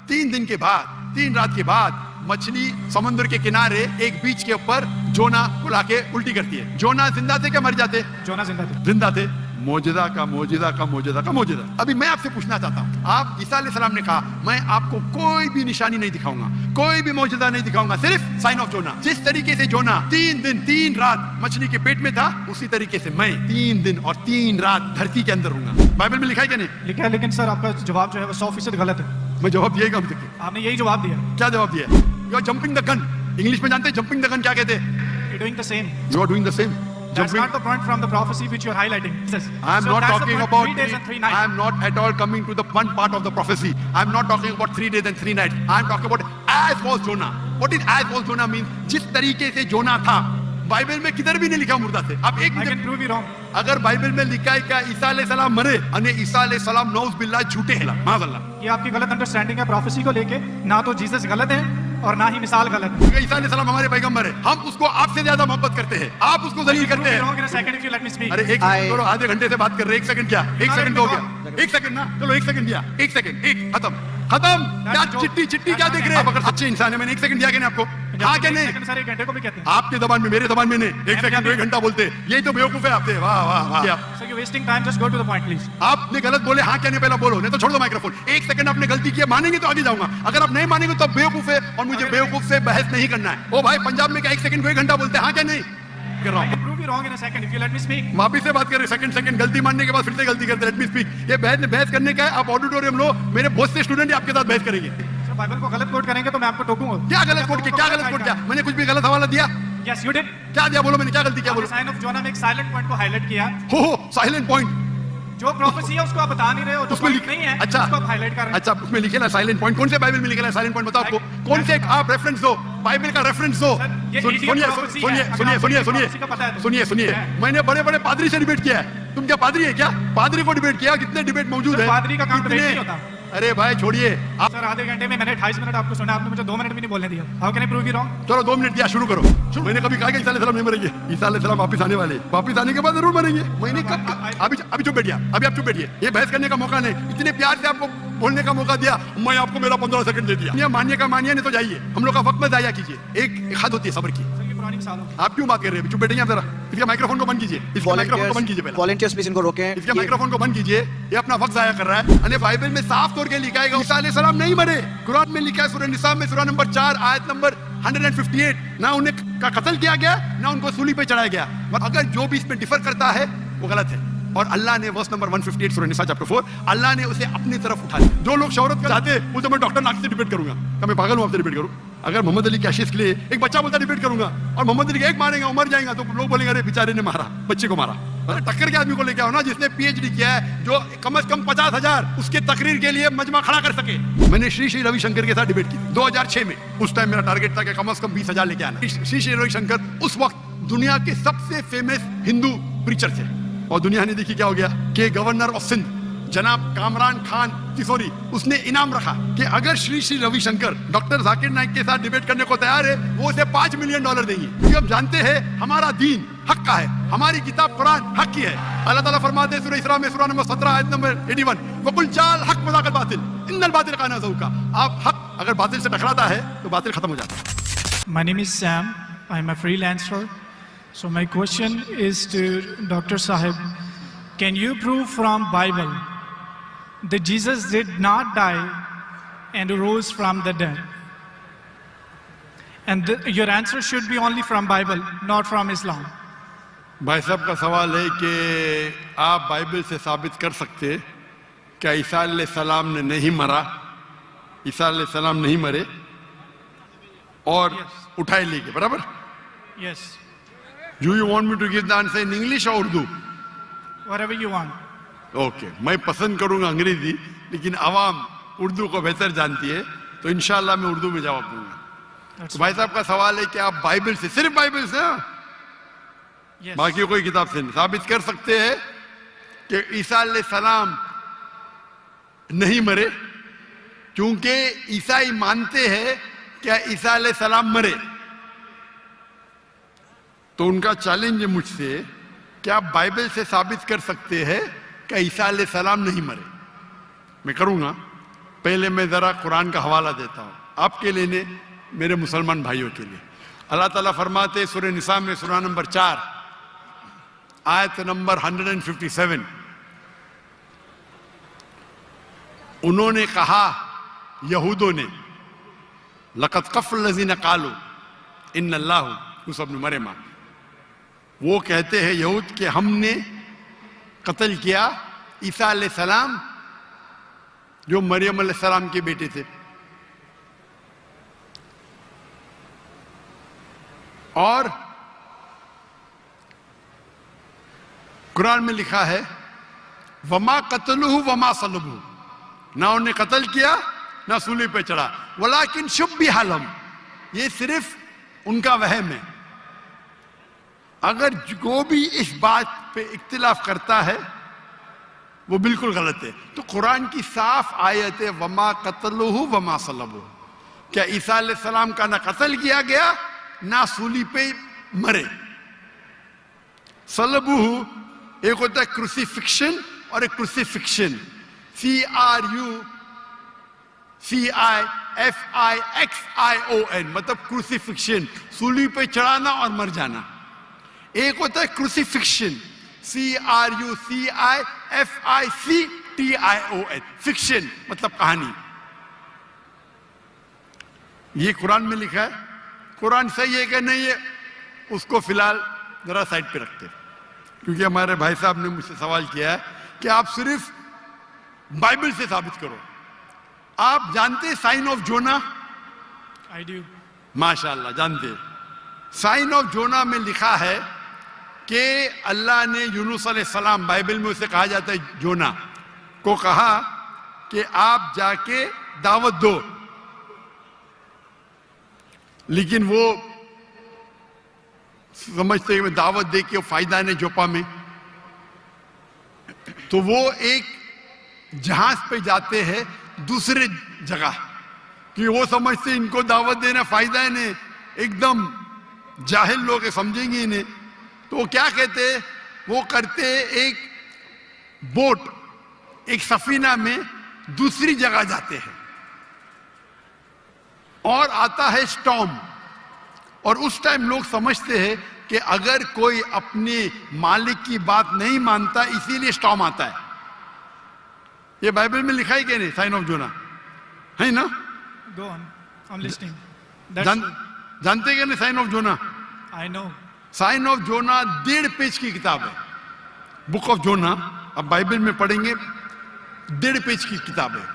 3 दिन के बाद, 3 रात के बाद मछली समुद्र के किनारे एक बीच के ऊपर जोना को लाके उल्टी करती है। जोना जिंदा थे क्या मर जाते? जोना जिंदा थे। जिंदा थे। मौजूदा का मौजूदा का मौजूदा का मौजूदा। अभी मैं आपसे पूछना चाहता हूँ, आप ईसा अलैहिस्सलाम ने कहा मैं आपको कोई भी निशानी नहीं दिखाऊंगा, कोई भी मौजूदा नहीं दिखाऊंगा, सिर्फ साइन ऑफ जोना। जिस तरीके से जोना 3 दिन 3 रात मछली के पेट में था, उसी तरीके से मैं 3 दिन और 3 रात धरती के अंदर रहूंगा। बाइबल में लिखा है क्या? नहीं लिखा है, लेकिन सर आपका जवाब जो है वो 100% गलत है। मैं जवाब दिएगा, आपने यही जवाब दिया। क्या जवाब दिया? You are jumping the gun. English में जानते हैं जंपिंग द गन क्या कहते हैं? You're doing the same. You are doing the same. That's not the point from the prophecy which you're highlighting. I am not talking about 3 days and 3 nights. I am not at all coming to the one part of the prophecy. I am not talking about 3 days and 3 nights. I am talking about as was Jonah. What is as was Jonah means? जिस तरीके से जोना था, Bible में किधर भी नहीं लिखा मुर्दा थे। अब एक I can prove you wrong. अगर बाइबल में लिखा है क्या ईसा अलैहिस्सलाम मरे, अने ईसा अलैहिस्सलाम नौज बिल्लाह झूठे हैं, माज़अल्लाह। ये आपकी गलत अंडरस्टैंडिंग है प्रोफेसी को लेके। ना तो जीसस गलत है और ना ही मिसाल गलत है। ईसा अलैहिस्सलाम हमारे पैगंबर है, हम उसको आपसे ज्यादा मोहब्बत करते हैं, आप उसको जलील करते हैं। अरे एक सेकंड, आधे घंटे से बात कर रहे हैं, 1 सेकंड क्या? 1 सेकंड हो गया, 1 सेकंड ना, चलो 1 सेकंड दिया, 1 सेकंड, एक खत्म खत्म। क्या चिट्टी चिट्टी क्या देख रहे हैं? अगर सच्चे इंसान है, मैंने 1 सेकंड दिया क्या नहीं आपको? हाँ क्या नहीं? सारे घंटे को भी कहते हैं आपके जबान में, मेरे जबान में नहीं। 1 सेकंड 1 घंटा बोलते हैं, यही तो बेवकूफ है आपसे। वाह वाह वाह। So you're wasting time, just go to the point please. आपने गलत बोले, हाँ क्या नहीं पहला बोलो, नहीं तो छोड़ दो माइक्रोफोन। 1 सेकंड आपने गलती की है, मानेंगे तो आगे जाऊंगा, अगर आप नहीं मानेंगे तो बेवकूफ है और मुझे बेवकूफ से बहस नहीं करना है। ओ भाई, पंजाब में क्या 1 सेकंड को 1 घंटा बोलते हैं? हाँ क्या नहीं कर रहा I हूँ। can prove you wrong in a second if you let me speak. वापिस से बात कर रहे, सेकंड गलती मानने के बाद फिर से गलती करते, लेट मी स्पीक। ये बहस करने का है, आप ऑडिटोरियम लो, मेरे बहुत से स्टूडेंट आपके साथ बहस करेंगे। So बाइबल को गलत कोट करेंगे तो मैं आपको टोकूंगा। क्या गलत कोट किया? क्या गलत कोट किया? मैंने कुछ भी गलत हवाला दिया? Yes you did. क्या दिया? बोलो, मैंने क्या गलती किया? बोलो। साइन ऑफ जोना में एक साइलेंट पॉइंट को हाईलाइट किया। हो साइलेंट पॉइंट, जो प्रोफेसी है उसको आप बता नहीं रहे हो, जो उसमें पॉइंट नहीं है अच्छा, उसको आप हाईलाइट कर रहे हैं। अच्छा, उसमें लिखे ना साइलेंट पॉइंट? कौन से बाइबल में लिखा है साइलेंट पॉइंट? बताओ आपको कौन से, आप रेफरेंस दो, बाइबल का रेफरेंस दो। सुनिए, मैंने बड़े बड़े पादरी से डिबेट किया है। तुम क्या पादरी है क्या? पादरी को डिबेट किया, कितने डिबेट मौजूद है? पादरी का काम डिबेट नहीं होता। अरे भाई छोड़िए आप। सर आधे घंटे में मैंने 28 मिनट आपको सुना, आपने मुझे 2 मिनट भी नहीं बोलने दिया। How can I prove you wrong? चलो 2 मिनट दिया, शुरू करो। मैंने कभी कहा कि ईसा अलैहिस्सलाम नहीं मरेंगे? ईसा अलैहिस्सलाम वापस आने वाले, वापस आने के बाद जरूर मरेंगे। मैंने कब? अभी चुप बैठिए, अभी आप चुप बैठिए, ये बहस करने का मौका नहीं। इतने प्यार से आपको बोलने का मौका दिया, मैं आपको मेरा 15 सेकंड दे दिया। ये मानिए का मानिए, नहीं तो जाइए। हम लोग का वक्त में जाया कीजिए। एक हद होती है सब्र की। आप क्यों बात कर रहे हैं? चुप बैठिए जरा। इसका माइक्रोफोन को बंद कीजिए, इसका माइक्रोफोन को बंद कीजिए। वॉलंटियर्स प्लीज इनको रोकें। इसका माइक्रोफोन को बंद कीजिए, ये अपना वक्त जाया कर रहा है। अने बाइबल में साफ तौर के लिखा है ईसा अलैहिस्सलाम नहीं मरे। कुरान में लिखा है सूरह निसा में सूरह नंबर 4 आयत नंबर 158, ना उन्हें का कत्ल किया गया, ना उनको सूली पे चढ़ाया गया। अगर जो भी इसमें डिफर करता है वो गलत है। और अल्लाह ने वर्स नंबर 158 सूरह निसा चैप्टर 4, अल्लाह ने उसे अपनी तरफ उठा लिया। जो लोग शोहरत चाहते हैं वो तो मैं डॉक्टर नाक से डिबेट करूंगा, क्या मैं पागल हूं आपसे डिबेट करूं? अगर मोहम्मद अली कैशिश के लिए एक बच्चा बोलता डिबेट करूंगा और मोहम्मद अली एक मारेगा वो मर जाएगा, तो लोग बोलेंगे अरे बेचारे ने मारा, बच्चे को मारा। अरे टक्कर के आदमी को लेके आओ ना, जिसने पीएचडी किया है, जो कम से कम 50,000 उसके तकरीर के लिए मजमा खड़ा कर सके। मैंने श्री श्री रविशंकर के साथ डिबेट की 2006 में। उस टाइम मेरा टारगेट था कि कम से कम 20,000 लेके आना। श्री श्री रविशंकर उस वक्त दुनिया के सबसे फेमस हिंदू प्रीचर थे, और दुनिया ने देखी क्या हो गया कि गवर्नर ऑफ सिंध जनाब कामरान खान तिसोरी, उसने इनाम रखा कि अगर श्री श्री रविशंकर डॉक्टर जाकिर नाइक के साथ डिबेट करने को तैयार है, वो उसे $5 मिलियन देंगे। क्योंकि हम जानते हैं हमारा दीन हक का है, हमारी किताब कुरान हक की है। अल्लाह ताला फरमाते हैं सूरह इसरा में सूरह नंबर 17 आयत नंबर 81, वकुल जाल हक मज़ाक़ल बातिल इन्नल बातिल काना ज़हूक़ा। आप हक अगर बातिल से टकराता है तो बातिल खत्म हो जाता है। My name is Sam. I am a freelancer. So my question is to Dr. Sahib. Can you prove from Bible that Jesus did not die and rose from the dead? And your answer should be only from Bible, not from Islam. भाई साहब का सवाल है कि आप Bible से साबित कर सकते क्या ईसा अलैहिस्सलाम ने नहीं मरा, ईसा अलैहिस्सलाम नहीं मरे और उठाए ले गए, बराबर? Yes. Do you want me to give the answer in English or Urdu? Whatever you want. Okay, मैं पसंद करूंगा अंग्रेजी, लेकिन आवाम उर्दू को बेहतर जानती है, तो इंशाल्लाह मैं उर्दू में जवाब दूंगा। तो भाई साहब का सवाल है कि आप बाइबल से, सिर्फ बाइबल से, Yes. बाकी कोई किताब से नहीं साबित कर सकते हैं कि ईसा अलैहिस्सलाम नहीं मरे, क्योंकि ईसाई मानते हैं कि ईसा अलैहिस्सलाम मरे। तो उनका चैलेंज है मुझसे कि आप बाइबल से साबित कर सकते हैं कि ईसा अलैहिस्सलाम नहीं मरे। मैं करूंगा, पहले मैं जरा कुरान का हवाला देता हूं आपके लिए ने मेरे मुसलमान भाइयों के लिए। अल्लाह ताला फरमाते सूरह निसा में सूरह नंबर 4 आयत नंबर 157, उन्होंने कहा यहूदों ने, लक़द कफ़ल लज़ीना क़ालू इन्नल्लाहु यूसुफ़ इब्न मरियम, वो कहते हैं यहूद के हमने कत्ल किया ईसा अलैहिस्सलाम जो मरियम अलैहिस्सलाम के बेटे थे। और कुरान में लिखा है वमा कतलुहु वमा सलबुहु, ना उन्हें कत्ल किया ना सूली पे चढ़ा, वलाकिन शुब्बिह लहुम, ये सिर्फ उनका वहम है। अगर जो भी इस बात पे इख्तिलाफ करता है वो बिल्कुल गलत है। तो कुरान की साफ आयत है वमा कतलुहु वमा सलबुहु, क्या ईसा अलैहिस्सलाम का ना कत्ल किया गया ना सूली पे मरे। सलबुहु एक होता है क्रूसिफिक्शन और एक क्रूसिफिक्शन, CRUCIFIXION, मतलब क्रूसिफिक्शन, सूली पे चढ़ाना और मर जाना। एक होता है क्रूसिफिक्शन, CRUCIFICTION, फिक्शन मतलब कहानी। ये कुरान में लिखा है। कुरान सही है कि नहीं है उसको फिलहाल जरा साइड पे रखते हैं, क्योंकि हमारे भाई साहब ने मुझसे सवाल किया है कि आप सिर्फ बाइबल से साबित करो। आप जानते sign of Jonah? I do. माशाअल्लाह जानते। साइन ऑफ जोना में लिखा है कि अल्लाह ने यूनुस अलैहिस्सलाम, बाइबल में उसे कहा जाता है जोना, को कहा कि आप जाके दावत दो, लेकिन वो समझते हैं दावत दे के फायदा नहीं जोपा में, तो वो एक जहाज पे जाते हैं दूसरे जगह, कि वो समझते इनको दावत देना फायदा है नहीं, एकदम जाहिल लोग समझेंगे इन्हें। तो वो क्या कहते हैं, वो करते एक बोट, एक सफीना में दूसरी जगह जाते हैं और आता है स्टॉर्म, और उस टाइम लोग समझते हैं कि अगर कोई अपने मालिक की बात नहीं मानता इसीलिए स्टॉर्म आता है। ये बाइबल में लिखा है कि नहीं साइन ऑफ जोना, है ना? Go on. I'm listening. जानते कि नहीं sign of Jonah? I know. Sign of Jonah 1.5 page की किताब है, बुक ऑफ जोना। अब बाइबल में पढ़ेंगे 1.5 पेज की किताब है।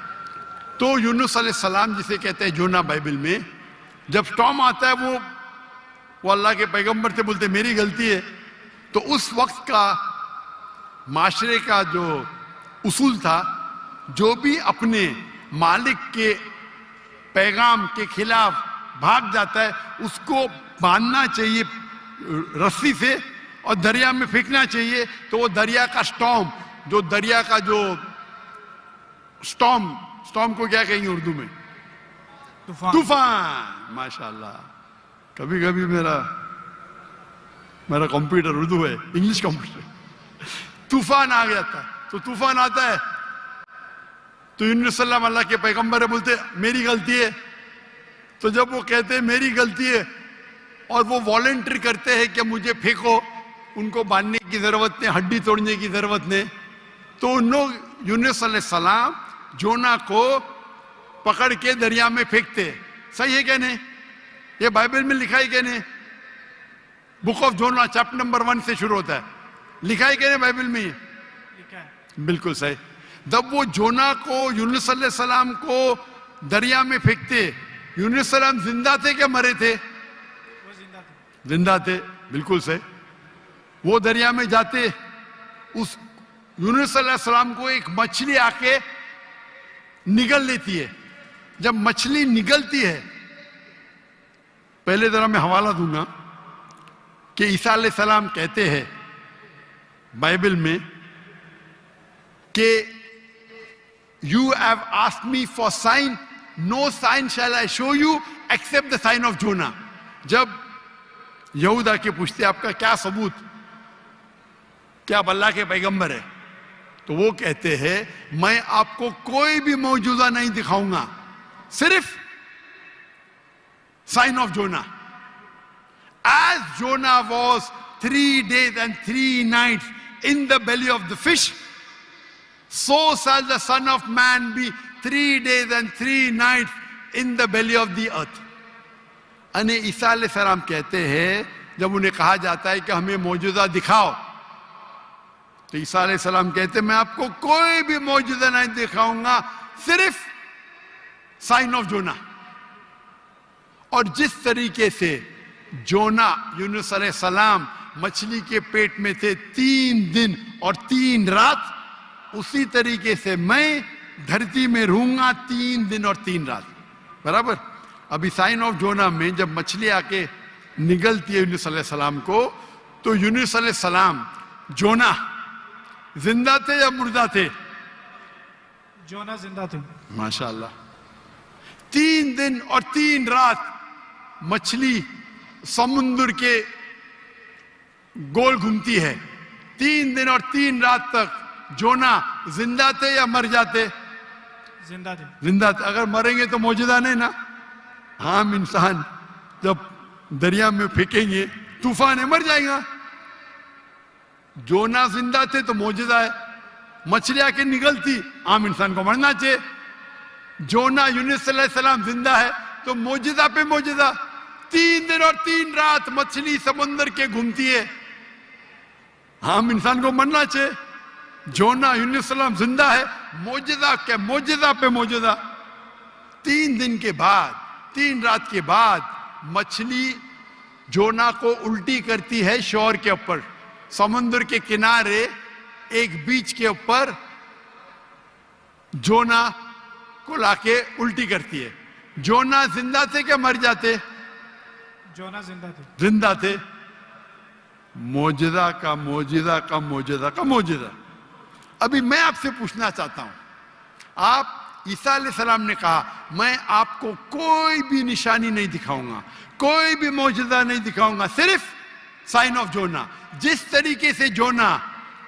तो यूनुस अलैहिस्सलाम जिसे कहते हैं जोना बाइबल में, जब स्टॉर्म आता है वो अल्लाह के पैगंबर से बोलते मेरी गलती है। तो उस वक्त का माशरे का जो उसूल था, जो भी अपने मालिक के पैगाम के खिलाफ भाग जाता है उसको बांधना चाहिए रस्सी से और दरिया में फेंकना चाहिए। तो वो दरिया का स्टॉर्म, जो दरिया का जो स्टॉर्म को क्या कहेंगे उर्दू में? तूफान। माशाल्लाह, कभी कभी मेरा कंप्यूटर उर्दू है, इंग्लिश कंप्यूटर। तूफान आ गया था, तो तूफान आता है तो यूनुस सल्लल्लाहु अल्लाह के पैगंबर बोलते मेरी गलती है। तो जब वो कहते हैं मेरी गलती है और वो वॉलंटियर करते हैं कि मुझे फेंको, उनको बांधने की जरूरत नहीं, हड्डी तोड़ने की जरूरत नहीं, तो उन लोग यूनुस अलैहिस्सलाम जोना को पकड़ के दरिया में फेंकते। सही है क्या नहीं? ये बाइबल में लिखा है क्या नहीं? Book of Jonah chapter number 1 से शुरू होता है, लिखा है क्या नहीं बाइबल में? लिखा है। बिल्कुल सही। जब वो जोना को यूनुस अलैहिस्सलाम को दरिया में फेंकते, यूनुस सलाम जिंदा थे क्या मरे थे? वो जिंदा थे, बिल्कुल सही। वो दरिया में जाते, उस यूनुस अलैहिस्सलाम को एक मछली आके निगल लेती है। जब मछली निगलती है, पहले जरा मैं हवाला दूंगा कि ईसा अलैहिस्सलाम कहते हैं बाइबल में कि you have asked me for sign, no sign shall I show you except the sign of Jonah. जब यहूदा के पूछते आपका क्या सबूत, क्या आप अल्लाह के पैगंबर है, तो वो कहते हैं मैं आपको कोई भी मौजूदा नहीं दिखाऊंगा, सिर्फ sign of Jonah. As Jonah was 3 days and 3 nights in the belly of the fish, so shall the Son of Man be 3 days and 3 nights in the belly of the earth. अने ईसा अलैहिस्सलाम कहते हैं, जब उन्हें कहा जाता है कि हमें मौजूदा दिखाओ, तो ईसा अलैहिस्सलाम कहते हैं मैं आपको कोई भी मौजूदा नहीं दिखाऊंगा, सिर्फ साइन ऑफ जोना. और जिस तरीके से जोना यूनुस अलैहिस्सलाम मछली के पेट में थे 3 दिन और 3 रात, उसी तरीके से मैं धरती में रहूंगा 3 दिन और 3 रात. बराबर. अभी साइन ऑफ जोना में जब मछली आके निगलती है यूनुस अलैहिस्सलाम को, तो यूनुस अलैहिस्सलाम जोना जिंदा थे या मुर्दा थे? जोना जिंदा थे. माशाअल्लाह. 3 दिन और 3 रात मछली समुद्र के गोल घूमती है. 3 दिन और 3 रात तक जोना जिंदा थे या मर जाते? जिंदा थे. जिंदा थे. अगर मरेंगे तो मौजूदा नहीं ना. हम इंसान जब दरिया में फेंकेंगे तूफान है, मर जाएगा. जोना जिंदा थे तो मौजूदा है. मछली आके निकलती, आम इंसान को मरना चाहिए. जोना यूनुस अलैहिस्सलाम जिंदा है तो मौजूदा पे मौजूदा. 3 दिन और 3 रात मछली समुद्र के घूमती है, आम इंसान को मरना चाहिए. जोना यूनुस अलैहिस्सलाम जिंदा है, मौजूदा के मौजूदा पे मौजूदा. 3 दिन के बाद, 3 रात के बाद मछली जोना को उल्टी करती है शोर के ऊपर, समुद्र के किनारे एक बीच के ऊपर जोना को लाके उल्टी करती है. जोना जिंदा थे क्या मर जाते? जोना जिंदा थे. जिंदा थे. मौजूदा का मौजूदा का मौजूदा का मौजूदा. अभी मैं आपसे पूछना चाहता हूं, आप ईसा अलैहिस्सलाम ने कहा मैं आपको कोई भी निशानी नहीं दिखाऊंगा, कोई भी मौजूदा नहीं दिखाऊंगा, सिर्फ साइन ऑफ जोना. जिस तरीके से जोना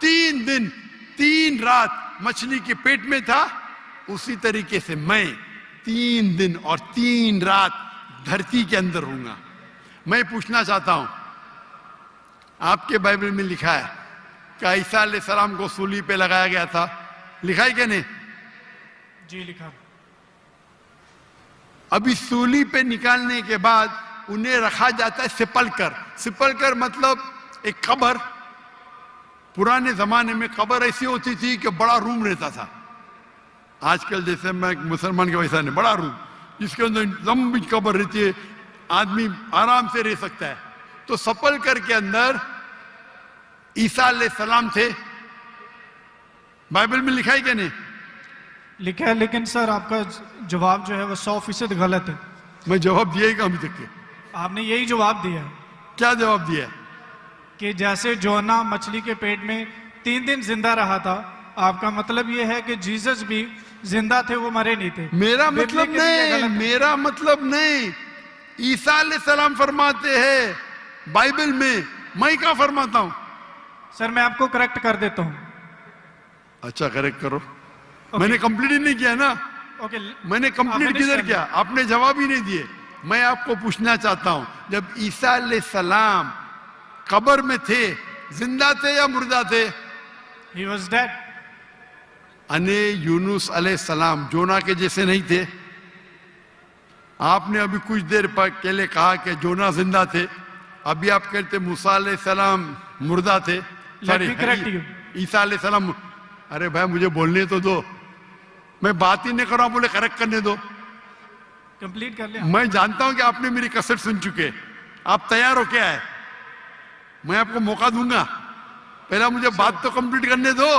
3 दिन 3 रात मछली के पेट में था, उसी तरीके से मैं 3 दिन और 3 रात धरती के अंदर रहूंगा. मैं पूछना चाहता हूं, आपके बाइबल में लिखा है कि ईसा अलैहिस्सलाम को सूली पे लगाया गया था? लिखा है क्या नहीं? जी लिखा. अभी सूली पे निकालने के बाद उन्हें रखा जाता है सिपलकर. सिपलकर मतलब एक कब्र. पुराने जमाने में कब्र ऐसी होती थी कि बड़ा रूम रहता था. आजकल जैसे मैं मुसलमान के वैसा नहीं, बड़ा रूम जिसके अंदर लंबी कब्र रहती है, आदमी आराम से रह सकता है. तो सिपलकर के अंदर ईसा अलैहिस्सलाम थे. बाइबल में लिखा है क्या नहीं? लिखा है, लेकिन सर आपका जवाब जो है वो 100% गलत है. मैं जवाब दिया ही अभी तक के. आपने यही जवाब दिया है. क्या जवाब दिया? कि जैसे जोना मछली के पेट में 3 दिन जिंदा रहा था, आपका मतलब ये है कि जीसस भी जिंदा थे, वो मरे नहीं थे. मेरा मतलब नहीं, मेरा मतलब नहीं. ईसा अलैहिस्सलाम फरमाते हैं बाइबल में, मैं क्या फरमाता हूं? सर मैं आपको करेक्ट कर देता हूं. अच्छा करेक्ट करो. मैंने कंप्लीट ही नहीं किया ना. ओके. मैंने कंप्लीट किधर किया? आपने जवाब ही नहीं दिए. मैं आपको पूछना चाहता हूं, जब ईसा अलैहिस्सलाम कब्र में थे, जिंदा थे या मुर्दा थे? He was dead. अने यूनुस अलैहिस्सलाम जोना के जैसे नहीं थे? आपने अभी कुछ देर पहले कहा कि जोना जिंदा थे, अभी आप कहते मूसा अलैहिस्सलाम मुर्दा थे. ईसा अलैहिस्सलाम. अरे भाई मुझे बोलने तो दो, मैं बात ही नहीं कर रहा हूं, बोले करेक्ट करने दो. कंप्लीट कर लिया. मैं जानता हूं कि आपने मेरी कसर सुन चुके, आप तैयार हो क्या है? मैं आपको मौका दूंगा, पहला मुझे बात तो कंप्लीट करने दो.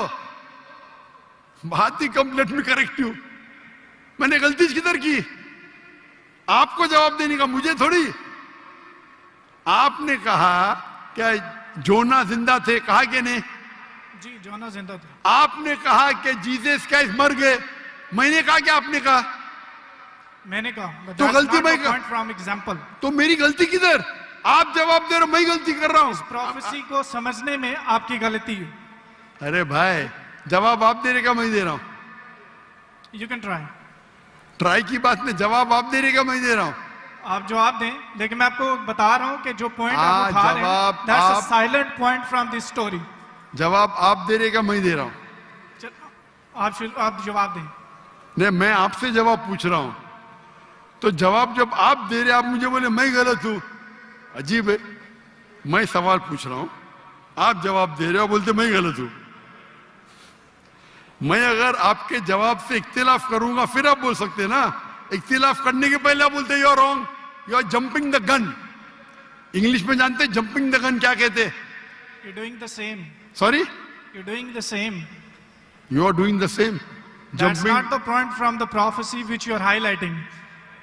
बात ही कंप्लीट में करेक्ट हूं. मैंने गलती किधर की? आपको जवाब देने का, मुझे थोड़ी. आपने कहा क्या जोना जिंदा थे? कहा कि नहीं? जी जोना जिंदा थे. आपने कहा कि जीसस क्राइस्ट मर गए. मैंने कहा कि आपने कहा? मैंने कहा. तो गलती मैं फ्रॉम एग्जांपल. तो मेरी गलती किधर? आप जवाब दे रहे हो, मैं गलती कर रहा हूं. प्रोफेसी को समझने में आपकी गलती है. अरे भाई जवाब आप दे रहे का मैं दे रहा हूं? You can try. ट्राई की बात नहीं, जवाब आप दे रहे का मैं दे रहा हूं? आप जवाब दें, लेकिन मैं आपको बता रहा हूं कि जो पॉइंट हाँ, आप उठा रहे जवाब हैं, that's a आप- silent point from this story. जवाब आप दे रहे का मैं दे रहा हूं? आप जवाब दें। नहीं, मैं आपसे जवाब पूछ रहा हूं, तो जवाब जब आप दे रहे, आप मुझे बोले मैं गलत हूं, अजीब है। मैं सवाल पूछ रहा हूं, आप जवाब दे रहे हो, बोलते मैं गलत हूं। मैं अगर आपके जवाब से इख्तिलाफ करूंगा फिर आप बोल सकते हैं ना। इख्तिलाफ करने के पहले आप बोलते you are wrong, you are jumping the gun. English में जानते हैं जंपिंग द गन क्या कहते हैं? You're doing the same. Sorry, You're doing the same. You are doing the same. That's not the point from the prophecy which you are highlighting.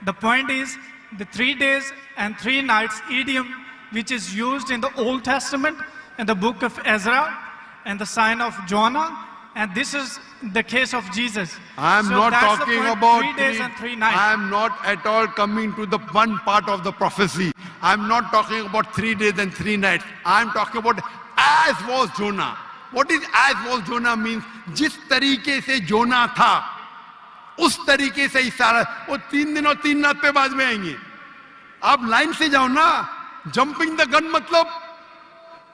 The point is the 3 days and 3 nights idiom which is used in the Old Testament and the book of Ezra and the sign of Jonah, and this is the case of Jesus. I am So not that's the talking point, about 3 days and 3 nights. I am not at all coming to the one part of the prophecy. I am not talking about 3 days and 3 nights. I am talking about as was Jonah. What is as was Jonah means? जिस तरीके से जोना था उस तरीके से ईसा, वो 3 दिन और 3 रात पे बाद में आएंगे। आप लाइन से जाओ ना। जंपिंग द गन मतलब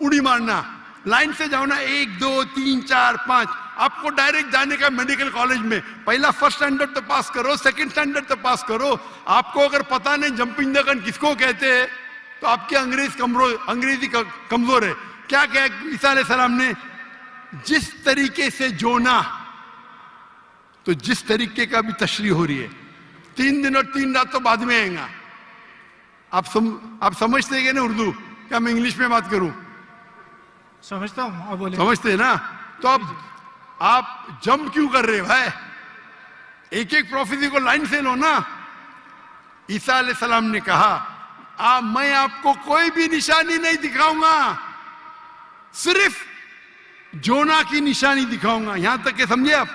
उड़ी मारना। लाइन से जाओ ना, 1 2 3 4 5। आपको डायरेक्ट जाने का मेडिकल कॉलेज में पहला फर्स्ट स्टैंडर्ड तो पास करो, सेकंड स्टैंडर्ड तो पास करो। आपको अगर पता नहीं जंपिंग द गन किसको कहते हैं तो आपकी अंग्रेजी कमजोर है। क्या कहा ईसा अलैहिस्सलाम ने? जिस तरीके से जोना, तो जिस तरीके का भी तशरीह हो रही है। 3 दिन और 3 रात तो बाद में आएगा। आप समझते हैं ना उर्दू? क्या मैं इंग्लिश में बात करूं? समझता हूँ, आप बोले। समझते हैं ना? तो अब आप जंप क्यों कर रहे हो भाई? एक एक प्रोफेसी को लाइन से लो ना। ईसा अलैहिस्सलाम ने कहा मैं आपको कोई भी निशानी नहीं दिखाऊंगा, सिर्फ जोना की निशानी दिखाऊंगा। यहां तक के समझे आप?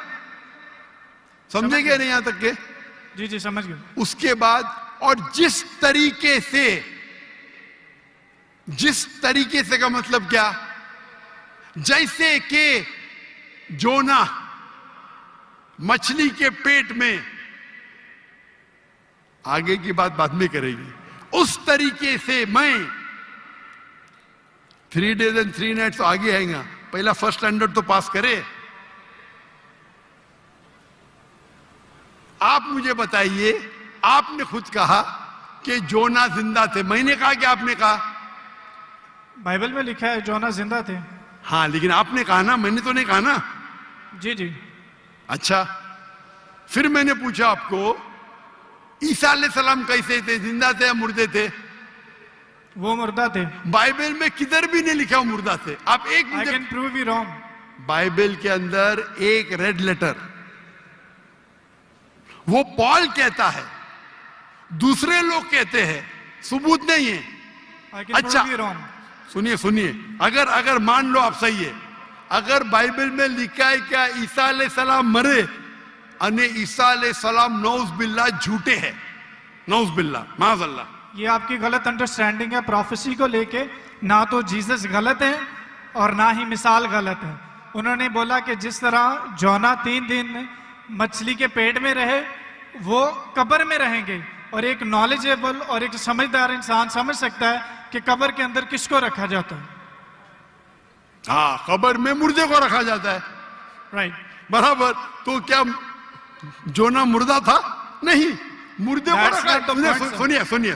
समझे क्या नहीं? यहां तक के? जी जी समझ गए। उसके बाद और जिस तरीके से का मतलब क्या? जैसे कि जोना मछली के पेट में, आगे की बात बाद में करेगी, उस तरीके से मैं 3 days and 3 nights तो आगे आएगा। पहला फर्स्ट स्टैंडर्ड तो पास करे। आप मुझे बताइए, आपने खुद कहा कि जोना जिंदा थे। मैंने कहा कि आपने कहा? बाइबल में लिखा है जोना जिंदा थे। हाँ, लेकिन आपने कहा ना, मैंने तो नहीं कहा ना। जी जी। अच्छा, फिर मैंने पूछा आपको ईसा अलैहिस्सलाम कैसे थे? जिंदा थे या मुर्दे थे? वो मुर्दा थे। बाइबल में किधर भी नहीं लिखा वो मुर्दा थे। आप एक I can prove you wrong. Bible के अंदर एक रेड लेटर, वो पॉल कहता है, दूसरे लोग कहते हैं, सबूत नहीं है। आई कैन अच्छा, प्रूव यू रॉन्ग। सुनिए, अगर मान लो आप सही है, अगर बाइबल में लिखा है क्या ईसा अलैहिस्सलाम मरे अने ईसा अलैहिस्सलाम नौज बिल्ला झूठे हैं, नौज बिल्ला माज़अल्लाह, ये आपकी गलत अंडरस्टैंडिंग है प्रोफेसी को लेके। ना तो जीसस गलत है और ना ही मिसाल गलत है। उन्होंने बोला कि जिस तरह जोना 3 दिन मछली के पेट में रहे, वो कब्र में रहेंगे। और एक नॉलेजेबल और एक समझदार इंसान समझ सकता है कि कब्र के अंदर किसको रखा जाता है। हाँ, कब्र में मुर्दे को रखा जाता है। राइट, बराबर। तो क्या जोना मुर्दा था? नहीं, मुर्दे को That's रखा। not the point,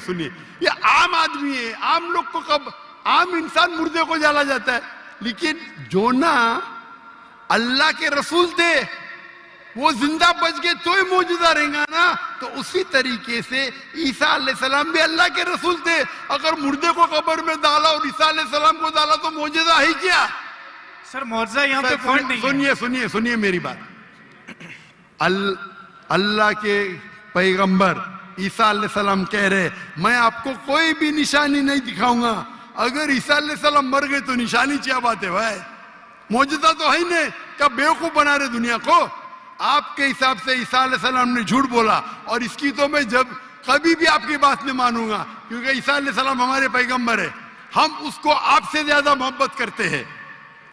सुनिए, ये आम आदमी है। आम लोग को कब आम इंसान मुर्दे को जाला जाता है, लेकिन जोना अल्लाह के रसूल थे, वो जिंदा बच गए तो ही मौजूदा रहेगा ना। तो उसी तरीके से ईसा अलैहिस्सलाम भी अल्लाह के रसूल थे। अगर मुर्दे को कब्र में डाला और ईसा अलैहिस्सलाम को डाला तो मौजूदा है क्या? सर मौजूदा यहाँ पे पॉइंट नहीं है। सुनिए मेरी बात। अल्लाह के पैगंबर ईसा अलैहिस्सलाम कह रहे, मैं आपको कोई भी निशानी नहीं दिखाऊंगा। अगर ईसा अलैहिस्सलाम मर गए तो निशानी क्या बात है भाई? मौजूदा तो है ही नहीं। क्या बेवकूफ बना रहे दुनिया को? आपके हिसाब से ईसा अलैहिस्सलाम ने झूठ बोला, और इसकी तो मैं जब कभी भी आपकी बात नहीं मानूंगा, क्योंकि ईसा अलैहिस्सलाम हमारे पैगंबर है। हम उसको आपसे ज्यादा मोहब्बत करते हैं।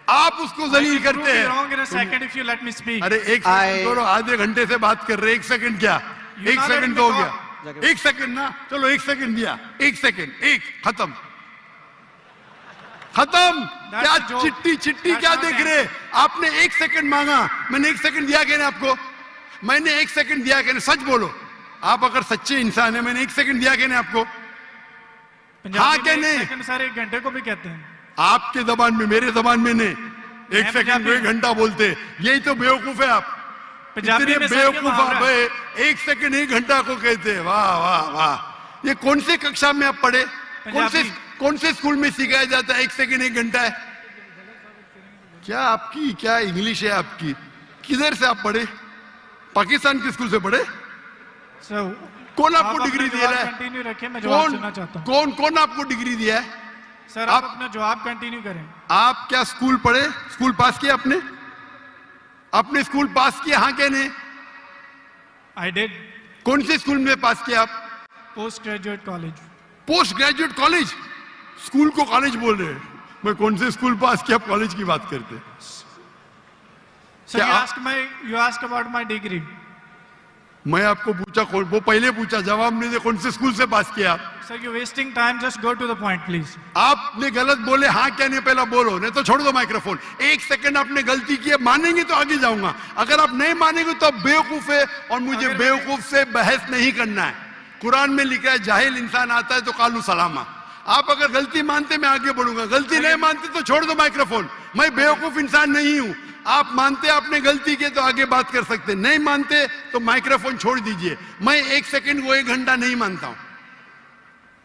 आप उसको जलील I can करते prove you हैं। wrong in a second if you let me speak. अरे एक सेकंड करो, आधे घंटे से बात कर रहे, एक सेकंड क्या, You एक not let सेकंड me तो हो talk. गया, एक सेकंड ना, चलो एक सेकंड दिया, एक सेकंड, एक खत्म खत्म। That's क्या a joke. चिट्टी चिट्टी That's क्या not देख an रहे? आपने एक सेकंड मांगा, मैंने एक सेकंड दिया क्या आपको? मैंने एक सेकंड दिया क्या? सच बोलो, आप अगर सच्चे इंसान है, मैंने एक सेकंड दिया क्या आपको? हाँ क्या नहीं? सेकंड सर 1 घंटे को भी कहते हैं। आपके जबान में, मेरे जबान में नहीं। एक सेकंड को 1 घंटा बोलते, यही तो बेवकूफ है आप। पंजाबी इतने में सर ये बेवकूफ आप मुहावरा है। है, 1 सेकंड 1 घंटा को कहते हैं। वाह वाह वाह, ये कौन से कक्षा में आप पढ़े? कौन से स्कूल में सिखाया जाता है 1 सेकंड 1 घंटा है? क्या आपकी क्या इंग्लिश है आपकी? किधर से आप पढ़े? पाकिस्तान के स्कूल से पढ़े? कौन आपको डिग्री दिया है? कंटिन्यू रखें, मैं जवाब सुनना चाहता हूं। कौन आपको डिग्री दिया है? सर आप अपना जवाब कंटिन्यू करें। आप क्या स्कूल पढ़े? स्कूल पास किया आपने? आपने स्कूल पास किया? हाँ क्या नहीं? I did. कौन से स्कूल में पास किया आप? Post graduate college. Post graduate college? School को कॉलेज बोल रहे हैं। मैं कौन से स्कूल पास किया, आप कॉलेज की बात करते? Sir you ask about my degree. मैं आपको पूछा, वो पहले पूछा, जवाब नहीं दे, कौन से स्कूल से पास किया? Sir you wasting time, just go to the point please. आपने गलत बोले, हाँ क्या नहीं पहला बोलो, नहीं तो छोड़ दो माइक्रोफोन। 1 सेकंड आपने गलती की है, मानेंगे तो आगे जाऊंगा, अगर आप नहीं मानेंगे तो आप बेवकूफ है, और मुझे बेवकूफ से बहस नहीं करना है। कुरान में लिखा है जाहिल इंसान आता है तो कालू सलामा। आप अगर गलती मानते मैं आगे बढ़ूंगा, गलती नहीं मानते तो छोड़ दो माइक्रोफोन। मैं बेवकूफ इंसान नहीं हूं। आप मानते आपने गलती की तो आगे बात कर सकते, नहीं मानते तो माइक्रोफोन छोड़ दीजिए। मैं 1 सेकंड को 1 घंटा नहीं मानता हूं।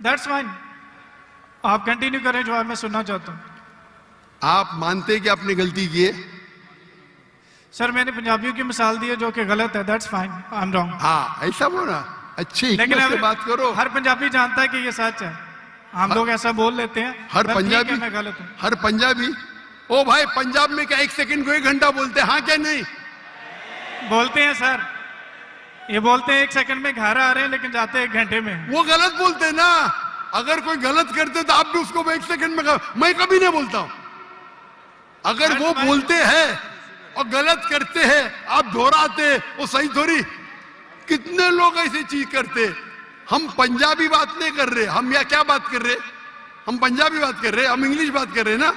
दैट्स फाइन, आप कंटिन्यू करें, जवाब मैं सुनना चाहता हूं। आप मानते कि आपने गलती की है? सर मैंने पंजाबियों की मिसाल दी है जो कि गलत है, that's fine, I am wrong. हाँ ऐसा बोला, अच्छी लेकिन हिकमत से बात करो। हर पंजाबी जानता है कि ये सच है, हम लोग ऐसा बोल लेते हैं। हर पंजाबी, मैं गलत हूं। हर पंजाबी, ओ भाई पंजाब में क्या 1 सेकंड को 1 घंटा बोलते हैं? हाँ क्या नहीं? बोलते हैं सर, ये बोलते हैं 1 सेकंड में घर आ रहे हैं लेकिन जाते हैं 1 घंटे में। वो गलत बोलते हैं ना। अगर कोई गलत करते तो आप भी उसको 1 सेकंड में मैं कभी नहीं बोलता हूं। अगर वो बोलते हैं और गलत करते हैं, आप दोहराते, वो सही थोड़ी। कितने लोग ऐसी चीज करते। हम पंजाबी बात नहीं कर रहे, हम या क्या बात कर रहे? हम पंजाबी बात कर रहे, हम इंग्लिश बात कर रहे ना।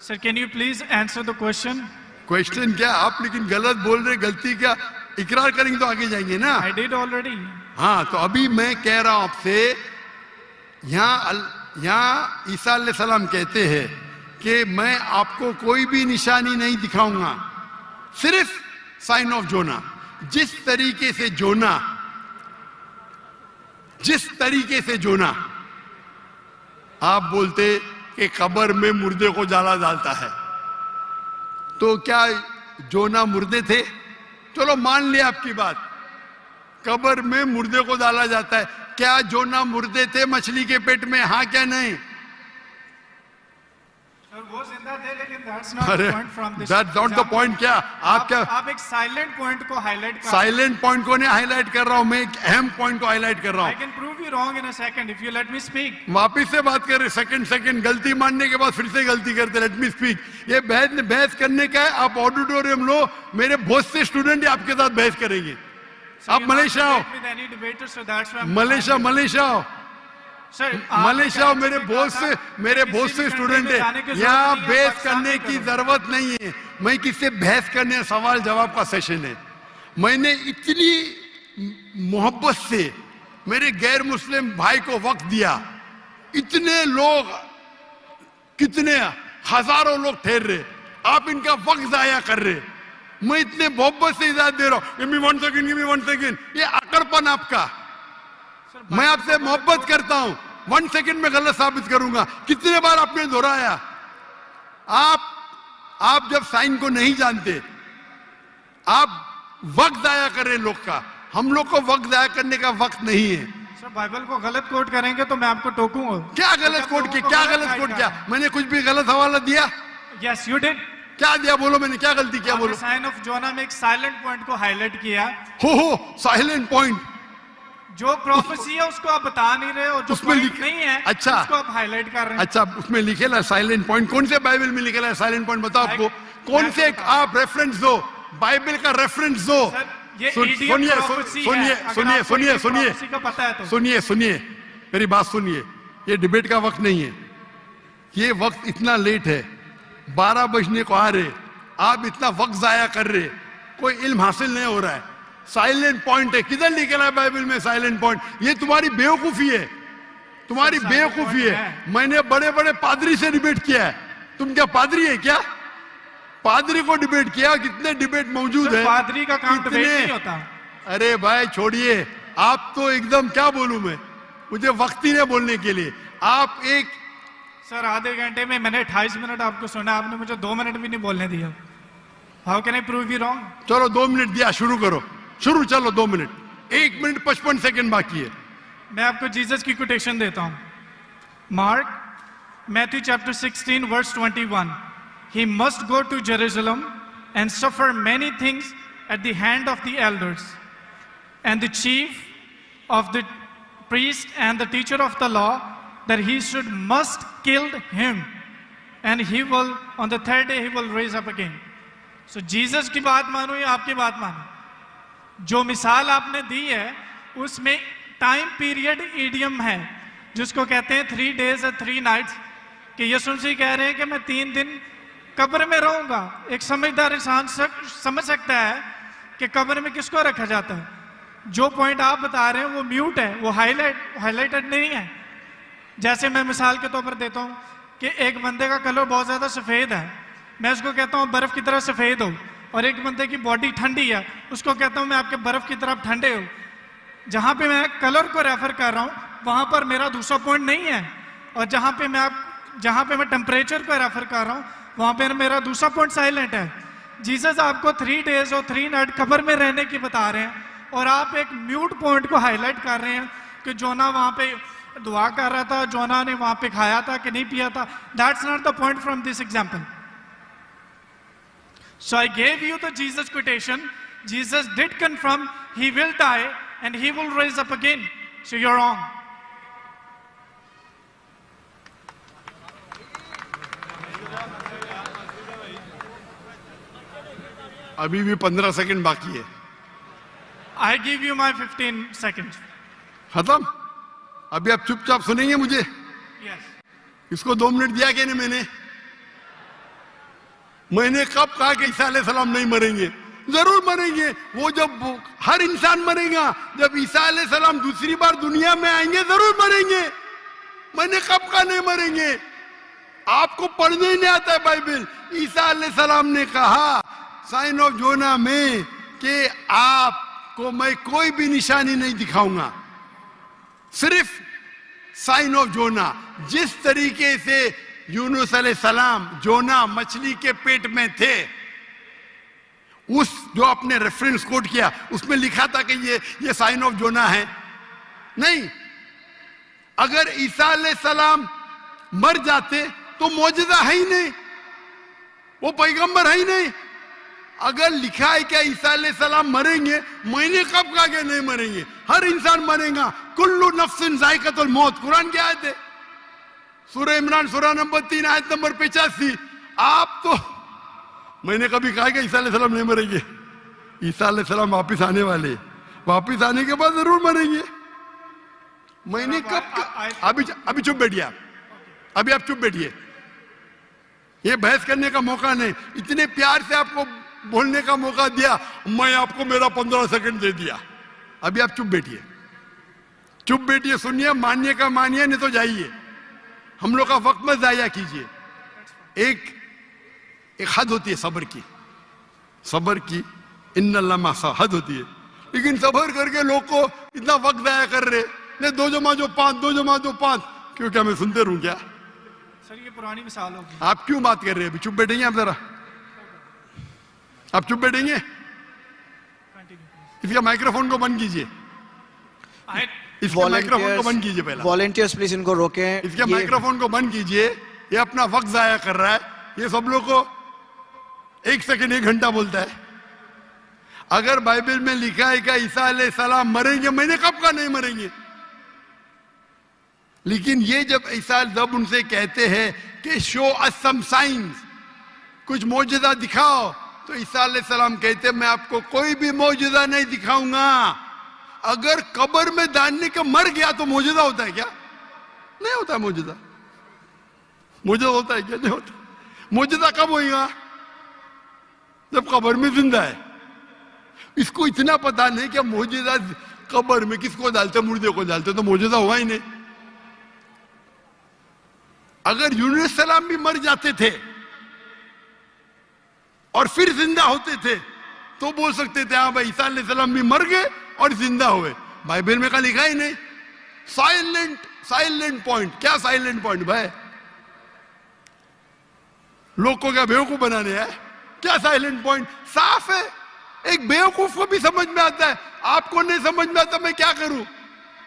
Sir can you please answer the question? Question क्या? आप लेकिन गलत बोल रहे, गलती क्या? इकरार करेंगे तो आगे जाएंगे ना। I did already. हाँ तो अभी मैं कह रहा हूं आपसे, यहाँ ईसा अलैहिस्सलाम कहते हैं कि मैं आपको कोई भी निशानी नहीं दिखाऊंगा, सिर्फ साइन ऑफ जोना। जिस तरीके से जोना आप बोलते कि कब्र में मुर्दे को जाला डालता है, तो क्या जोना मुर्दे थे? चलो मान लिया आपकी बात, कब्र में मुर्दे को डाला जाता है। क्या जोना मुर्दे थे मछली के पेट में? हाँ क्या नहीं? वो जिंदा थे लेकिन that's not अरे the point from this that's not the point। क्या आप क्या आप एक साइलेंट पॉइंट को हाईलाइट कर। साइलेंट पॉइंट को नहीं हाईलाइट कर रहा हूं, मैं एक अहम पॉइंट को हाईलाइट कर रहा आई हूं। Can prove you wrong in a second if you let me speak. वापिस से बात कर रहे, सेकंड गलती मानने के बाद फिर से गलती करते। Let me speak. ये बहस करने का है, आप ऑडिटोरियम लो, मेरे बहुत से स्टूडेंट आपके साथ बहस करेंगे। आप मलेशिया आओ, मलेशिया आओ, मलेशिया आओ। मेरे बहुत से स्टूडेंट है यहाँ। बहस करने की जरूरत नहीं है, मैं किससे बहस करने, सवाल जवाब का सेशन है। मैंने इतनी मोहब्बत से मेरे गैर मुस्लिम भाई को वक्त दिया। इतने लोग, कितने हजारों लोग ठहर रहे, आप इनका वक्त जाया कर रहे। मैं इतने मोहब्बत से इजाजत दे रहा हूं। Give me 1 second. ये अकड़पन आपका। मैं आपसे मोहब्बत करता हूं, 1 सेकंड में गलत साबित करूंगा। कितने बार आपने दोहराया। आप जब साइन को नहीं जानते, आप वक्त जाया कर रहे लोग का। हम लोग को वक्त जाया करने का वक्त नहीं है। सर बाइबल को गलत कोट करेंगे तो मैं आपको टोकूंगा। क्या गलत कोट किया? क्या गलत कोट किया? मैंने कुछ भी गलत हवाला दिया? Yes you did. क्या दिया? बोलो, मैंने क्या गलती किया? बोलो। साइन ऑफ जोना में एक साइलेंट पॉइंट को हाईलाइट किया। हो साइलेंट पॉइंट। जो प्रोफेसी है उसको आप बता नहीं रहे, और जो उसमें पॉइंट नहीं है अच्छा, उसको आप हाईलाइट कर रहे हैं। अच्छा, उसमें लिखेला है साइलेंट पॉइंट। कौन से बाइबल में लिखेला है साइलेंट पॉइंट? बताओ आपको कौन से आप रेफरेंस दो, बाइबल का रेफरेंस दो। सुनिए, मेरी बात सुनिए। ये डिबेट का वक्त नहीं है, ये वक्त इतना लेट है, 12 बजने को आ रहे, आप इतना वक्त जाया कर रहे, कोई इल्म हासिल नहीं हो रहा है। साइलेंट पॉइंट है, किधर लिखा है बाइबल में साइलेंट पॉइंट? ये तुम्हारी बेवकूफी है, तुम्हारी बेवकूफी है। मैंने बड़े बड़े पादरी से डिबेट किया है, तुम क्या पादरी है क्या? पादरी को डिबेट किया, कितने डिबेट मौजूद है। पादरी का काम डिबेट नहीं होता। अरे भाई छोड़िए, आप तो एकदम क्या बोलूं मैं, मुझे वक्त ही नहीं बोलने के लिए। आप एक सर आधे घंटे में मैंने 28 मिनट आपको सुना, आपने मुझे 2 मिनट भी नहीं बोलने दिया। How can I prove you wrong? चलो 2 मिनट दिया, शुरू करो, शुरू। चलो 2 मिनट, 1 मिनट 55 सेकंड बाकी है। मैं आपको जीसस की कोटेशन देता हूं। Mark Matthew chapter 16 verse 21, he must go to Jerusalem and suffer many things at the hand of the elders and the chief of the priest and the teacher of the law, that he must kill him, and he will on the 3rd day he will raise up again. So Jesus की बात मानो या आपकी बात मानो, जो मिसाल आपने दी है उसमें टाइम पीरियड ईडियम है, जिसको कहते हैं 3 days and 3 nights, कि यीशु मसीह कह रहे हैं कि मैं 3 दिन कब्र में रहूंगा। एक समझदार इंसान समझ सकता है कि कब्र में किसको रखा जाता है। जो पॉइंट आप बता रहे हैं वो म्यूट है, वो हाईलाइटेड नहीं है। जैसे मैं मिसाल के तौर पर देता हूं कि एक बंदे का कलर बहुत ज्यादा सफेद है, मैं उसको कहता हूं बर्फ की तरह सफेद हो, और एक बंदे की बॉडी ठंडी है, उसको कहता हूं मैं आपके बर्फ की तरफ ठंडे हो। जहां पे मैं कलर को रेफर कर रहा हूं वहां पर मेरा दूसरा पॉइंट नहीं है, और जहां पे मैं टेम्परेचर को रेफर कर रहा हूं वहां पे मेरा दूसरा पॉइंट साइलेंट है। जीसस आपको 3 days और 3 nights कब्र में रहने की बता रहे हैं, और आप एक म्यूट पॉइंट को हाईलाइट कर रहे हैं कि जोना वहां पे दुआ कर रहा था, जोना ने वहां पे खाया था कि नहीं पिया था। That's not the point from this example. So I gave you the Jesus quotation. Jesus did confirm he will die and he will raise up again. So you're wrong. अभी भी 15 सेकंड बाकी है। I give you my 15 seconds. खत्म? अभी आप चुपचाप सुनेंगे मुझे? Yes. इसको 2 मिनट दिया क्या नहीं मैंने कब कहा कि ईसा अलैहिस्सलाम नहीं मरेंगे? जरूर मरेंगे। वो जब हर इंसान मरेगा, जब ईसा अलैहिस्सलाम दूसरी बार दुनिया में आएंगे जरूर मरेंगे। मैंने कब कहा नहीं मरेंगे? आपको पढ़ने ही नहीं आता है बाइबल। ईसा अलैहिस्सलाम ने कहा साइन ऑफ जोना में कि आपको मैं कोई भी निशानी नहीं दिखाऊंगा, सिर्फ साइन ऑफ जोना। जिस तरीके से यूनुस अलैहिस्सलाम जोना मछली के पेट में थे, उस जो आपने रेफरेंस कोट किया उसमें लिखा था कि ये साइन ऑफ जोना है? नहीं। अगर ईसा अलैहिस्सलाम मर जाते तो मौजूदा है ही नहीं, वो पैगंबर है ही नहीं। अगर लिखा है क्या ईसा अलैहिस्सलाम मरेंगे, मैंने कब कहा कि नहीं मरेंगे? हर इंसान मरेगा। कुल्लु नफ्सिन जायकातुल मौत, कुरान की आयत है, सूरह इमरान सूरह नंबर 3 आयत नंबर 85। आप तो, मैंने कभी कहा कि ईसा अलैहिस्सलाम नहीं मरेंगे? ईसा अलैहिस्सलाम वापिस आने वाले, वापिस आने के बाद जरूर मरेंगे। मैंने कब अभी चुप बैठिए आप, अभी आप चुप बैठिए। ये बहस करने का मौका नहीं, इतने प्यार से आपको बोलने का मौका दिया, मैं आपको मेरा 15 सेकंड दे दिया। अभी आप चुप बैठिए, चुप बैठिए, सुनिए, मानिए का मानिए, नहीं तो जाइए। हम लोग का वक्त मत जाया कीजिए। एक हद होती है सब्र की, सब्र की इन्नल्लाह मासा हद होती है। लेकिन सब्र करके लोग को इतना वक्त जाया कर रहे, नहीं 2 जमा 5, 2 जमा 5, क्यों? क्या मैं सुनते रहूं क्या? सर ये पुरानी मिसाल होगी। आप क्यों बात कर रहे हैं? अभी चुप बैठेंगे आप जरा, आप चुप बैठेंगे? इसका माइक्रोफोन को बंद कीजिए, इसका माइक्रोफोन को बंद कीजिए पहले। वॉलंटियर्स प्लीज इनको रोकें। इसके माइक्रोफोन को बंद कीजिए, ये अपना वक्त जाया कर रहा है। ये सब लोग को 1 सेकंड 1 घंटा बोलता है। अगर बाइबल में लिखा है कि ईसा अलैहिस्सलाम मरेंगे, मैंने कब कहा नहीं मरेंगे? लेकिन ये जब उनसे कहते हैं कि शो अस सम साइंस, कुछ मौजूदा दिखाओ, तो ईसा अलैहिस्सलाम कहते हैं मैं आपको कोई भी मौजूदा नहीं दिखाऊंगा। अगर कब्र में डालने का मर गया तो मौजूदा होता है क्या? नहीं होता मौजूदा। मौजूदा होता है क्या? नहीं होता। मौजूदा कब होगा? जब कब्र में जिंदा है। इसको इतना पता नहीं कि मौजूदा कब्र में किसको डालते, मुर्दे को डालते, तो मौजूदा हुआ ही नहीं। अगर यूनुस सलाम भी मर जाते थे और फिर जिंदा होते थे तो बोल सकते थे हाँ भाई ईसा अलैहिस्सलाम भी मर गए और जिंदा हुए। बाइबल में का लिखा ही नहीं। Silent point. क्या साइलेंट पॉइंट भाई? लोग को क्या बेवकूफ बनाने है? क्या साइलेंट पॉइंट? साफ है, एक बेवकूफ को भी समझ में आता है, आपको नहीं समझ में आता, मैं क्या करूं?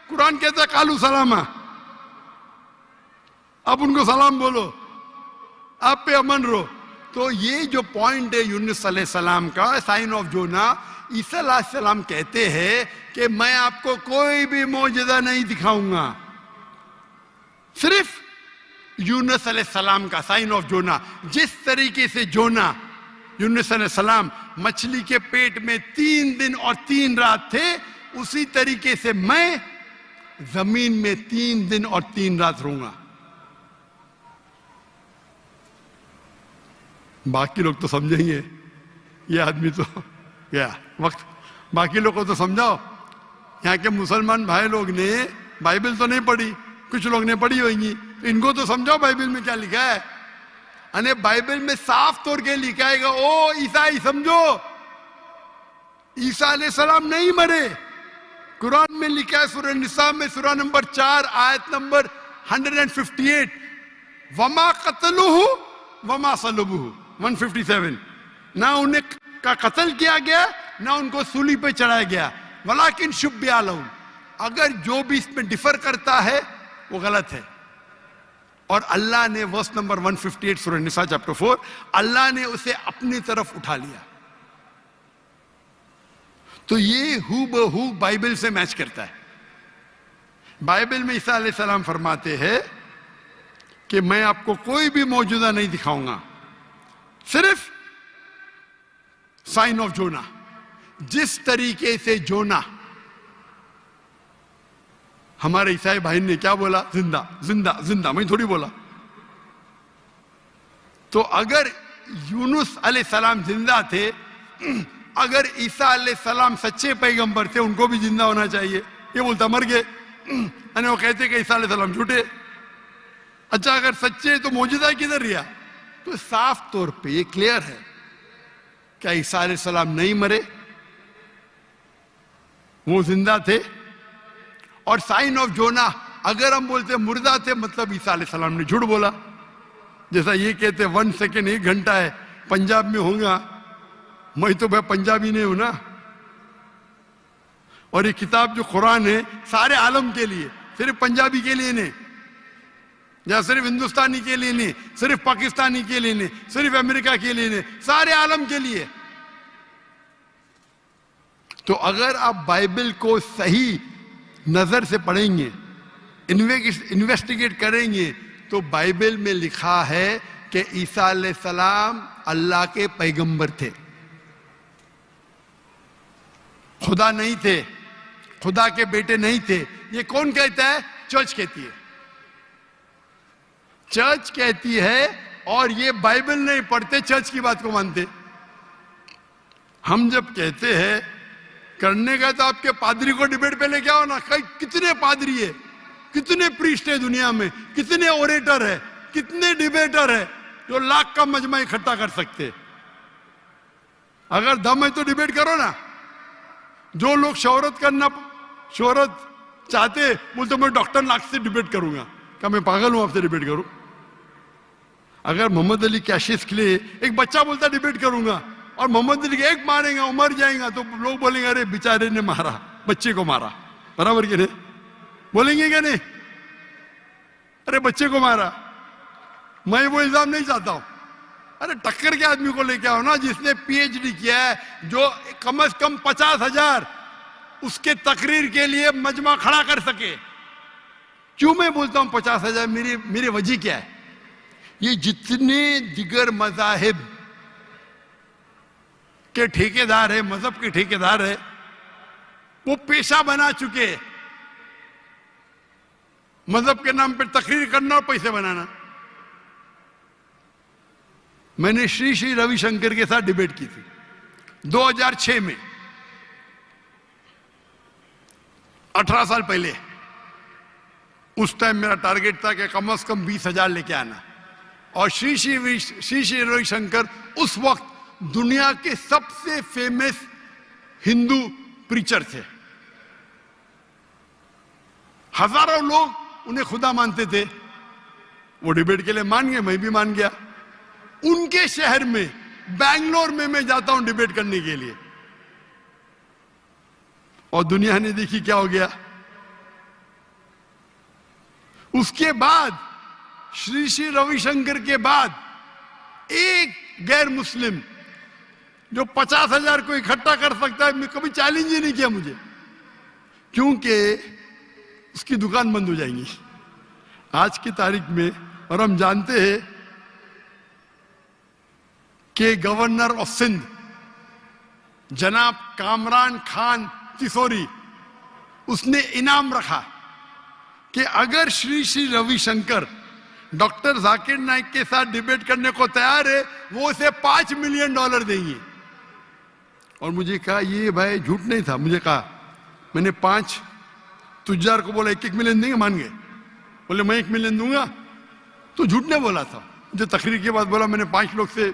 कुरान कहता है कालू सलामा, आप उनको सलाम बोलो, आप पे अमन रहो। तो ये जो पॉइंट है यूनुस अलैहिस्सलाम का, साइन ऑफ जोना, ईसा अलैहिस्सलाम कहते हैं कि मैं आपको कोई भी मौजूदा नहीं दिखाऊंगा। सिर्फ यूनुस अलैहिस्सलाम का साइन ऑफ जोना, जिस तरीके से जोना यूनुस अलैहिस्सलाम मछली के पेट में 3 दिन और 3 रात थे, उसी तरीके से मैं जमीन में 3 दिन और 3 रात रहूंगा। बाकी लोग तो समझेंगे, ये आदमी तो क्या वक्त, बाकी लोग को तो समझाओ। यहाँ के मुसलमान भाई लोग ने बाइबल तो नहीं पढ़ी, कुछ लोग ने पढ़ी होगी, तो इनको तो समझाओ बाइबल में क्या लिखा है। अने बाइबल में साफ तौर के लिखा है, ओ ईसाई समझो, ईसा अलैहिस्सलाम नहीं मरे। कुरान में लिखा है सूरह निसा में सूरह नंबर 4 आयत नंबर 158, वमा कतलुहु वमा सलबुहु 157। ना उन्हें का कत्ल किया गया, ना उनको सूली पे चढ़ाया गया, वलाकिन शुब्बिया लहुम। अगर जो भी इसमें डिफर करता है वो गलत है। और अल्लाह ने वर्स नंबर 158 सूरह निसा चैप्टर 4, अल्लाह ने उसे अपनी तरफ उठा लिया। तो ये हूबहू बाइबल से मैच करता है। बाइबल में ईसा अलैहिस्सलाम फरमाते हैं कि मैं आपको कोई भी मौजूदा नहीं दिखाऊंगा, सिर्फ साइन ऑफ जोना। जिस तरीके से जोना, हमारे ईसाई भाई ने क्या बोला? जिंदा जिंदा जिंदा, मैं थोड़ी बोला। तो अगर यूनुस अलैहिस्सलाम जिंदा थे, अगर ईसा अलैहिस्सलाम सच्चे पैगंबर थे, उनको भी जिंदा होना चाहिए। ये बोलता मर गए, यानी वो कहते कि ईसा अलैहिस्सलाम झूठे। अच्छा अगर सच्चे तो मौजूदा किधर रिया? तो साफ तौर पे ये क्लियर है, क्या ईसा अलैहिस्सलाम नहीं मरे, वो जिंदा थे। और साइन ऑफ जोना, अगर हम बोलते मुर्दा थे, मतलब ईसा अलैहिस्सलाम ने झूठ बोला। जैसा ये कहते 1 सेकेंड 1 घंटा है, पंजाब में होगा, मैं तो भाई पंजाबी नहीं हूं ना। और ये किताब जो कुरान है सारे आलम के लिए, सिर्फ पंजाबी के लिए नहीं, या सिर्फ हिंदुस्तानी के लिए नहीं, सिर्फ पाकिस्तानी के लिए नहीं, सिर्फ अमेरिका के लिए नहीं, सारे आलम के लिए। तो अगर आप बाइबल को सही नजर से पढ़ेंगे, इन्वेस्टिगेट करेंगे, तो बाइबल में लिखा है कि ईसा अलैहिस्सलाम अल्लाह के पैगंबर थे, खुदा नहीं थे, खुदा के बेटे नहीं थे। ये कौन कहता है? चर्च कहती है। चर्च कहती है, और ये बाइबल नहीं पढ़ते, चर्च की बात को मानते। हम जब कहते हैं करने का, तो आपके पादरी को डिबेट पे लेके आओ ना। कितने पादरी है, कितने प्रीस्ट है दुनिया में, कितने ओरेटर है, कितने डिबेटर है जो लाख का मजमा इकट्ठा कर सकते। अगर दम है तो डिबेट करो ना। जो लोग शोहरत चाहते, बोलते मैं डॉक्टर नाग से डिबेट करूंगा। क्या मैं पागल हूं आपसे डिबेट करूं? अगर मोहम्मद अली कैशिस के लिए एक बच्चा बोलता डिबेट करूंगा, और मोहम्मद अली एक मारेगा, वो मर जाएगा, तो लोग बोलेंगे अरे बेचारे ने मारा, बच्चे को मारा। बराबर के नहीं बोलेंगे क्या? नहीं, अरे बच्चे को मारा। मैं वो इल्जाम नहीं चाहता हूं, अरे टक्कर के आदमी को लेके आओ ना, जिसने पीएचडी किया है, जो कम से कम 50,000 उसके तकरीर के लिए मजमा खड़ा कर सके। क्यों मैं बोलता हूं 50,000? मेरी वजह क्या है? ये जितने दिगर मजाहिब के ठेकेदार है, मजहब के ठेकेदार है, वो पेशा बना चुके मजहब के नाम पर तकरीर करना और पैसे बनाना। मैंने श्री श्री रविशंकर के साथ डिबेट की थी 2006 में, 18 साल पहले। उस टाइम मेरा टारगेट था कि कम से कम 20,000 लेके आना। और श्री श्री रविशंकर उस वक्त दुनिया के सबसे फेमस हिंदू प्रीचर थे। हजारों लोग उन्हें खुदा मानते थे। वो डिबेट के लिए मान गए, मैं भी मान गया। उनके शहर में, बैंगलोर में मैं जाता हूं डिबेट करने के लिए, और दुनिया ने देखी क्या हो गया। उसके बाद श्री श्री रविशंकर के बाद एक गैर मुस्लिम जो 50,000 को इकट्ठा कर सकता है, मैं कभी चैलेंज ही नहीं किया मुझे, क्योंकि उसकी दुकान बंद हो जाएंगी आज की तारीख में। और हम जानते हैं कि गवर्नर ऑफ सिंध जनाब कामरान खान तिसोरी, उसने इनाम रखा कि अगर श्री श्री रविशंकर डॉक्टर जाकिर नाइक के साथ डिबेट करने को तैयार है, वो उसे $5 मिलियन देंगे। और मुझे कहा, ये भाई झूठ नहीं था। मुझे कहा, मैंने 5 तुजार को बोला 1-1 मिलियन देंगे, मान गए। बोले मैं 1 मिलियन दूंगा, तो झूठ नहीं बोला था। मुझे तकरीर के बाद बोला मैंने 5 लोग से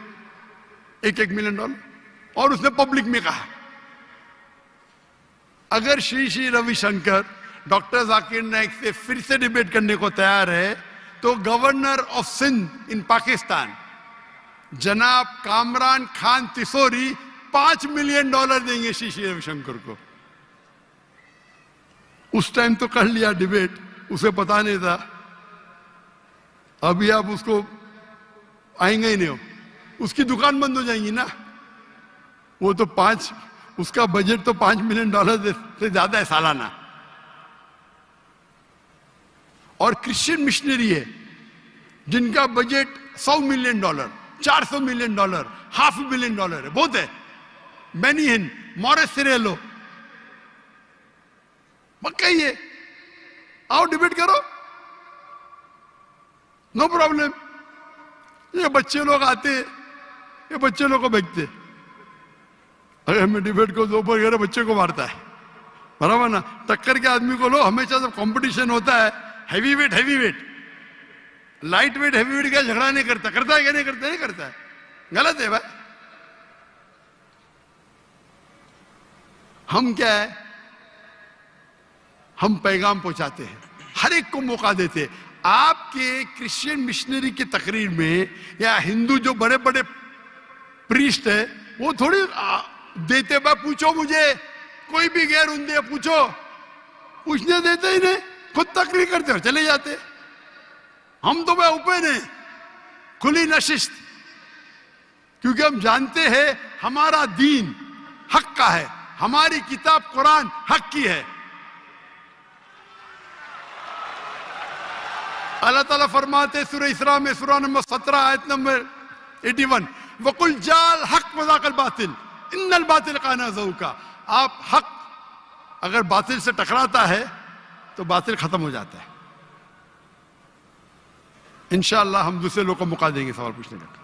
1-1 मिलियन डॉलर। और उसने पब्लिक में कहा, अगर श्री श्री रविशंकर डॉक्टर जाकिर नाइक से फिर से डिबेट करने को तैयार है, तो गवर्नर ऑफ सिंध इन पाकिस्तान जनाब कामरान खान तिसोरी $5 मिलियन देंगे श्री श्री रविशंकर को। उस टाइम तो कर लिया डिबेट, उसे पता नहीं था। अभी आप उसको आएंगे ही नहीं हो, उसकी दुकान बंद हो जाएंगी ना। वो तो उसका बजट तो $5 मिलियन से ज्यादा है सालाना। और क्रिश्चियन मिशनरी है जिनका बजट $100 मिलियन, $400 मिलियन, $500 मिलियन है, बहुत है। बेनिहिन, मॉरिस सिरेलो, कहिए आओ डिबेट करो, नो प्रॉब्लम। ये बच्चे लोग आते, ये बच्चे लोग को बेचते। अगर मैं डिबेट को दोपहर बच्चे को मारता है, बराबर ना। टक्कर के आदमी को लो। हमेशा जब कंपटीशन होता है, heavy weight light weight heavy weight का झगड़ा नहीं करता। करता है क्या? नहीं करता, नहीं करता है। गलत है भाई। हम क्या है, हम पैगाम पहुंचाते हैं, हर एक को मौका देते। आपके क्रिश्चियन मिशनरी की तकरीर में या हिंदू जो बड़े बड़े प्रीस्ट है, वो थोड़ी देते। भाई पूछो मुझे, कोई भी गैर उन्दे पूछो, पूछने देते ही नहीं, खुद तकरीर करते और चले जाते। हम तो भाई ओपन है, खुली नशिस्त, क्योंकि हम जानते हैं हमारा दीन हक का है, हमारी किताब कुरान हक की है। अल्लाह ताला फरमाते सूरह इसरा में, सूरह नंबर 17 आयत नंबर 81, वकुल जाल हक वज़ाकल बातिल इन्नल बातिल काना ज़हूका। आप हक अगर बातिल से टकराता है तो बातिल खत्म हो जाता है। इंशाअल्लाह हम दूसरे लोगों को मौका देंगे सवाल पूछने का।